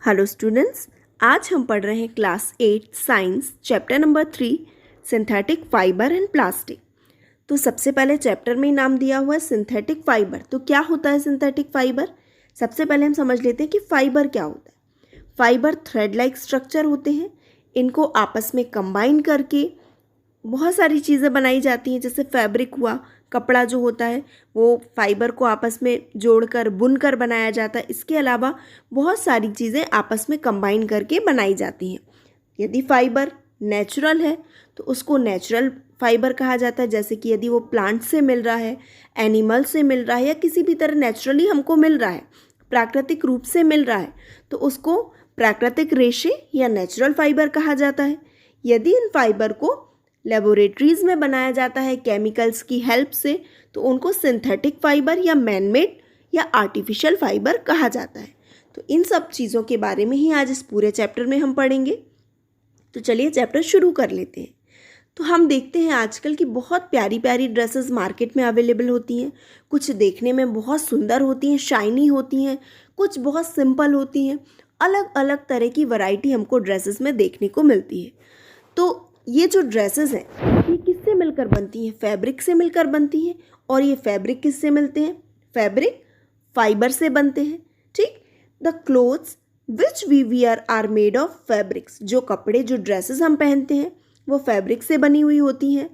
Hello students, आज हम पढ़ रहे हैं class 8 science chapter number 3 synthetic fibre and plastic. तो सबसे पहले चैप्टर में ही नाम दिया हुआ है सिंथेटिक फाइबर। तो क्या होता है सिंथेटिक फाइबर? सबसे पहले हम समझ लेते हैं कि फाइबर क्या होता है। फाइबर थ्रेड लाइक स्ट्रक्चर होते हैं। इनको आपस में कंबाइन करके बहुत सारी चीज़ें बनाई जाती हैं। जैसे फैब्रिक हुआ, कपड़ा जो होता है वो फाइबर को आपस में जोड़कर बुनकर बनाया जाता है। इसके अलावा बहुत सारी चीज़ें आपस में कंबाइन करके बनाई जाती हैं। यदि फाइबर नेचुरल है तो उसको नेचुरल फाइबर कहा जाता है। जैसे कि यदि वो प्लांट से मिल रहा है, एनिमल से मिल रहा है या किसी भी तरह नेचुरली हमको मिल रहा है, प्राकृतिक रूप से मिल रहा है, तो उसको प्राकृतिक रेशे या नेचुरल फाइबर कहा जाता है। यदि इन फाइबर को लेबोरेटरीज में बनाया जाता है केमिकल्स की हेल्प से, तो उनको सिंथेटिक फाइबर या मैनमेड या आर्टिफिशियल फाइबर कहा जाता है। तो इन सब चीज़ों के बारे में ही आज इस पूरे चैप्टर में हम पढ़ेंगे। तो चलिए चैप्टर शुरू कर लेते हैं। तो हम देखते हैं आजकल की बहुत प्यारी प्यारी ड्रेसेस मार्केट में अवेलेबल होती हैं। कुछ देखने में बहुत सुंदर होती हैं, शाइनी होती हैं, कुछ बहुत सिंपल होती हैं। अलग अलग तरह की वैरायटी हमको ड्रेसेस में देखने को मिलती है। तो ये जो ड्रेसेस हैं ये किससे मिलकर बनती हैं? फैब्रिक से मिलकर बनती हैं। और ये फैब्रिक किससे मिलते हैं? फैब्रिक फाइबर से बनते हैं। ठीक, the clothes which we wear are made of fabrics. जो कपड़े, जो ड्रेसेस हम पहनते हैं वो फैब्रिक से बनी हुई होती हैं।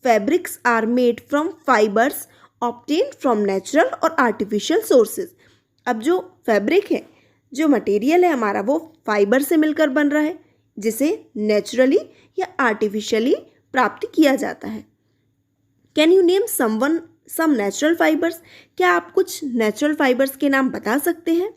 Fabrics are made from fibres obtained from natural और आर्टिफिशियल सोर्सेज। अब जो फैब्रिक है, जो मटेरियल है हमारा, वो फाइबर से मिलकर बन रहा है, जिसे नेचुरली या आर्टिफिशियली प्राप्त किया जाता है। Can you name some natural fibres? क्या आप कुछ नेचुरल फाइबर्स के नाम बता सकते हैं?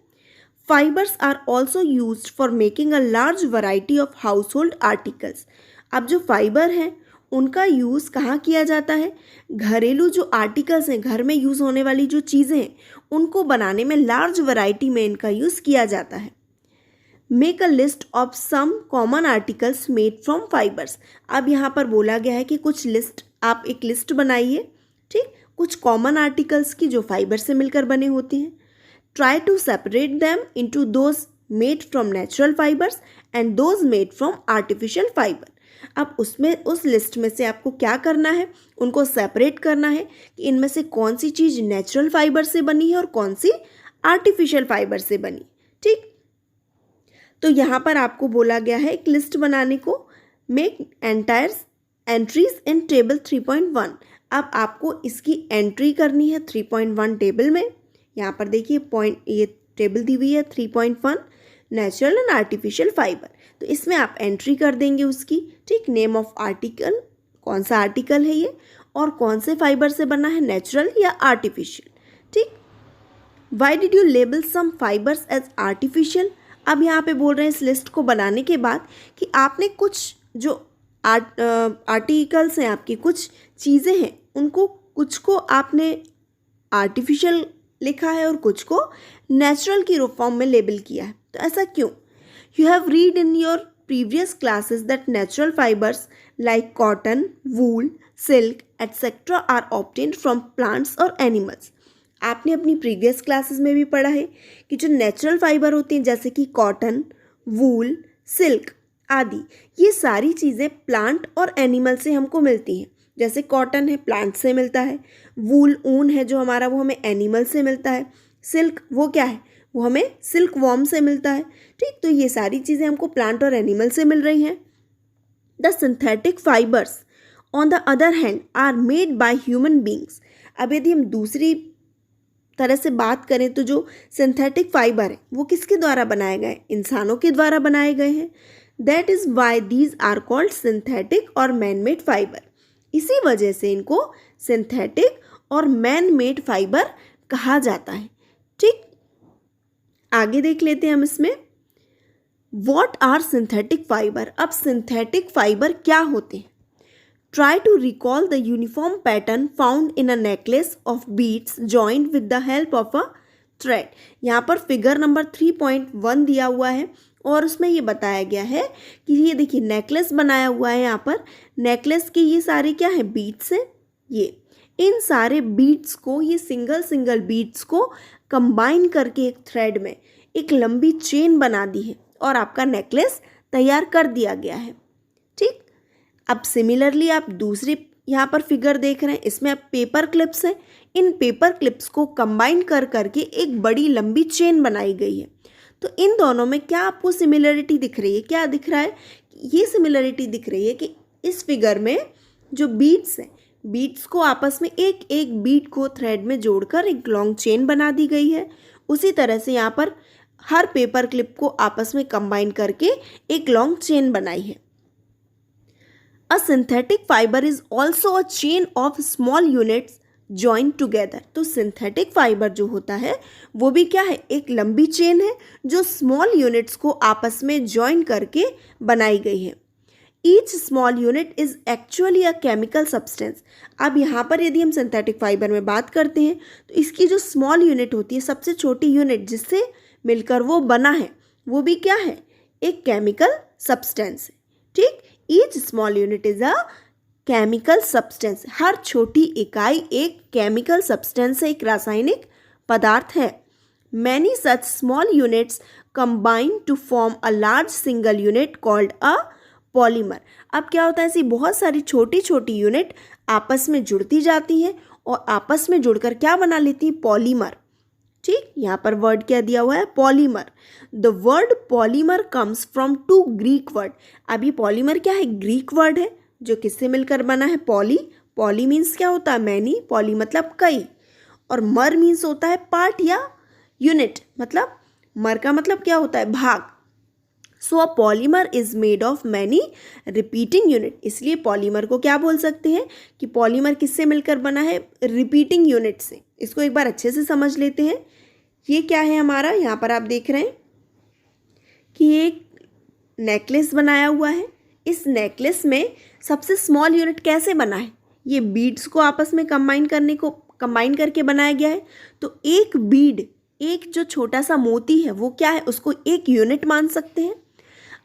Fibres are also used for making a large variety of household articles. अब जो फाइबर हैं उनका यूज़ कहाँ किया जाता है? घरेलू जो आर्टिकल्स हैं, घर में यूज़ होने वाली जो चीज़ें हैं, उनको बनाने में लार्ज वैरायटी में इनका यूज़ किया जाता है। Make a list of some common articles made from fibres. अब यहाँ पर बोला गया है कि कुछ लिस्ट, आप एक लिस्ट बनाइए, ठीक, कुछ कॉमन आर्टिकल्स की जो फाइबर से मिलकर बने होते हैं। Try to separate them into those made from natural fibres and those made from artificial fibre. अब उसमें, उस लिस्ट में से आपको क्या करना है? उनको सेपरेट करना है कि इनमें से कौन सी चीज़ नेचुरल फाइबर से बनी है और कौन सी आर्टिफिशियल फाइबर से बनी। ठीक, तो यहाँ पर आपको बोला गया है एक लिस्ट बनाने को। Make entire entries in table 3.1। अब आपको इसकी एंट्री करनी है 3.1 टेबल में। यहाँ पर देखिए पॉइंट, ये टेबल दी हुई है 3.1 नेचुरल एंड आर्टिफिशियल फाइबर। तो इसमें आप एंट्री कर देंगे उसकी। ठीक, नेम ऑफ आर्टिकल, कौन सा आर्टिकल है ये और कौन से फाइबर से बना है, नेचुरल या आर्टिफिशियल। ठीक, why did you label some fibres as artificial? अब यहाँ पे बोल रहे हैं इस लिस्ट को बनाने के बाद कि आपने कुछ जो आर्टिकल्स हैं, आपकी कुछ चीज़ें हैं, उनको कुछ को आपने आर्टिफिशियल लिखा है और कुछ को नेचुरल की फॉर्म में लेबल किया है। तो ऐसा क्यों? You have read in your previous classes that natural fibres like cotton, wool, silk etcetera are obtained from plants और एनिमल्स। आपने अपनी प्रीवियस क्लासेस में भी पढ़ा है कि जो नेचुरल फाइबर होती हैं, जैसे कि कॉटन, वूल, सिल्क आदि, ये सारी चीज़ें प्लांट और एनिमल से हमको मिलती हैं। जैसे कॉटन है, प्लांट से मिलता है। वूल, ऊन है जो हमारा, वो हमें एनिमल से मिलता है। सिल्क, वो क्या है? वो हमें सिल्क वॉर्म से मिलता है। ठीक, तो ये सारी चीज़ें हमको प्लांट और एनिमल से मिल रही हैं। The synthetic fibres on the other hand are made by human beings. अब यदि हम दूसरी तरह से बात करें तो जो सिंथेटिक फाइबर है वो किसके द्वारा बनाए गए? इंसानों के द्वारा बनाए गए हैं। That is why these are called synthetic और मैन मेड फाइबर। इसी वजह से इनको सिंथेटिक और मैन मेड फाइबर कहा जाता है। ठीक, आगे देख लेते हैं हम इसमें व्हाट आर सिंथेटिक फाइबर। अब सिंथेटिक फाइबर क्या होते हैं? Try to recall the uniform pattern found in a necklace of beads joined with the help of a thread। यहाँ पर फिगर नंबर 3.1 दिया हुआ है और उसमें ये बताया गया है कि ये देखिए नेकलेस बनाया हुआ है। यहाँ पर नेकलेस के ये सारे क्या है? बीड्स हैं। ये इन सारे बीड्स को, ये सिंगल सिंगल बीड्स को कंबाइन करके एक थ्रेड में एक लंबी चेन बना दी है और आपका नेकलेस तैयार कर दिया गया है। ठीक, अब सिमिलरली आप दूसरी यहाँ पर फिगर देख रहे हैं, इसमें अब पेपर क्लिप्स हैं। इन पेपर क्लिप्स को कंबाइन कर करके एक बड़ी लंबी चेन बनाई गई है। तो इन दोनों में क्या आपको सिमिलरिटी दिख रही है? क्या दिख रहा है? ये सिमिलरिटी दिख रही है कि इस फिगर में जो बीड्स हैं, बीड्स को आपस में एक एक बीड को थ्रेड में जोड़कर एक लॉन्ग चेन बना दी गई है। उसी तरह से यहाँ पर हर पेपर क्लिप को आपस में कंबाइन करके एक लॉन्ग चेन बनाई है। अ synthetic fibre is also a chain of small units join together. तो सिंथेटिक फाइबर जो होता है वो भी क्या है? एक लंबी चेन है जो स्मॉल यूनिट्स को आपस में जॉइन करके बनाई गई है। Each small unit is actually a chemical substance. अब यहाँ पर यदि हम सिंथेटिक फाइबर में बात करते हैं तो इसकी जो स्मॉल यूनिट होती है, सबसे छोटी यूनिट जिससे मिलकर वो बना है, वो भी क्या है? एक केमिकल सब्सटेंस है। ठीक, each small unit is a chemical substance. हर छोटी इकाई एक केमिकल सब्सटेंस है, एक रासायनिक पदार्थ है। Many such small units combine to form a large single unit called a polymer. अब क्या होता है? ऐसी बहुत सारी छोटी छोटी यूनिट आपस में जुड़ती जाती हैं और आपस में जुड़कर क्या बना लेती हैं? पॉलीमर। ठीक, यहाँ पर वर्ड क्या दिया हुआ है? Polymer. The word polymer comes from two Greek word. अब ये पॉलीमर क्या है? ग्रीक वर्ड है जो किससे मिलकर बना है? पॉली। पॉली मीन्स क्या होता है? मैनी। पॉली मतलब कई, और मर मीन्स होता है पार्ट या यूनिट। मतलब मर का मतलब क्या होता है? भाग। So a polymer is made of many repeating unit. इसलिए पॉलीमर को क्या बोल सकते हैं कि पॉलीमर किससे मिलकर बना है? रिपीटिंग यूनिट से। इसको एक बार अच्छे से समझ लेते हैं। ये क्या है हमारा? यहाँ पर आप देख रहे हैं कि एक नेकलेस बनाया हुआ है। इस नेकलेस में सबसे स्मॉल यूनिट कैसे बना है? ये बीड्स को आपस में कंबाइन करके बनाया गया है। तो एक बीड, एक जो छोटा सा मोती है वो क्या है? उसको एक यूनिट मान सकते हैं।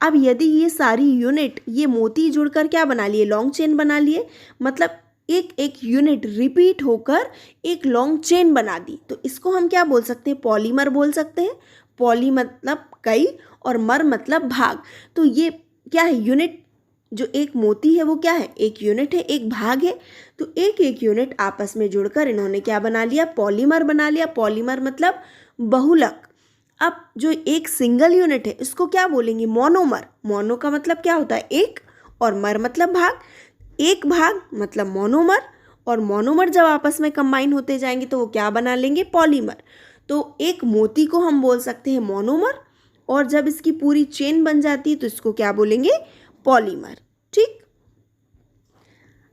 अब यदि ये सारी यूनिट, ये मोती जुड़कर क्या बना लिए? लॉन्ग चेन बना लिए। मतलब एक एक यूनिट रिपीट होकर एक लॉन्ग चेन बना दी। तो इसको हम क्या बोल सकते हैं? पॉलीमर बोल सकते हैं। पॉली मतलब कई और मर मतलब भाग। तो ये क्या है? यूनिट। जो एक मोती है वो क्या है? एक यूनिट है, एक भाग है। तो एक एक यूनिट आपस में जुड़कर इन्होंने क्या बना लिया? पॉलीमर बना लिया। पॉलीमर मतलब बहुलक। अब जो एक सिंगल यूनिट है इसको क्या बोलेंगे? मोनोमर। मोनो का मतलब क्या होता है? एक, और मर मतलब भाग। एक भाग मतलब मोनोमर, और मोनोमर जब आपस में कंबाइन होते जाएंगे तो वो क्या बना लेंगे? पॉलीमर। तो एक मोती को हम बोल सकते हैं मोनोमर, और जब इसकी पूरी चेन बन जाती है तो इसको क्या बोलेंगे? पॉलीमर। ठीक,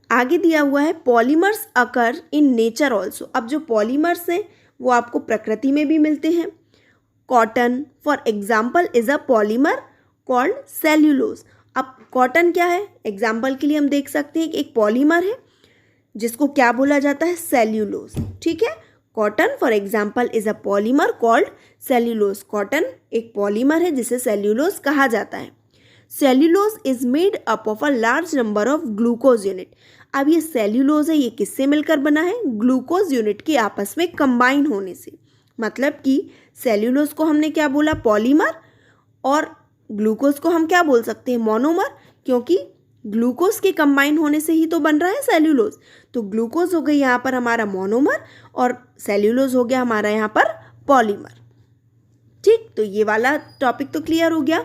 आगे दिया हुआ है polymers occur in nature also. अब जो पॉलीमर्स हैं वो आपको प्रकृति में भी मिलते हैं। Cotton for example is a polymer called cellulose. अब कॉटन क्या है? एग्जाम्पल के लिए हम देख सकते हैं कि एक पॉलीमर है जिसको क्या बोला जाता है? सेल्यूलोज। ठीक है, cotton for example is a polymer called cellulose. Cotton एक पॉलीमर है जिसे सेल्यूलोज कहा जाता है। Cellulose is made up of a large number of glucose unit. अब ये सेल्यूलोज है, ये किससे मिलकर बना है? ग्लूकोज यूनिट के आपस में कंबाइन होने से। मतलब कि सेल्यूलोज को हमने क्या बोला? पॉलीमर, और ग्लूकोज को हम क्या बोल सकते हैं? मोनोमर, क्योंकि ग्लूकोज के कंबाइन होने से ही तो बन रहा है सेल्यूलोज। तो ग्लूकोज हो गई यहाँ पर हमारा मोनोमर, और सेल्यूलोज हो गया हमारा यहाँ पर पॉलीमर। ठीक, तो ये वाला टॉपिक तो क्लियर हो गया।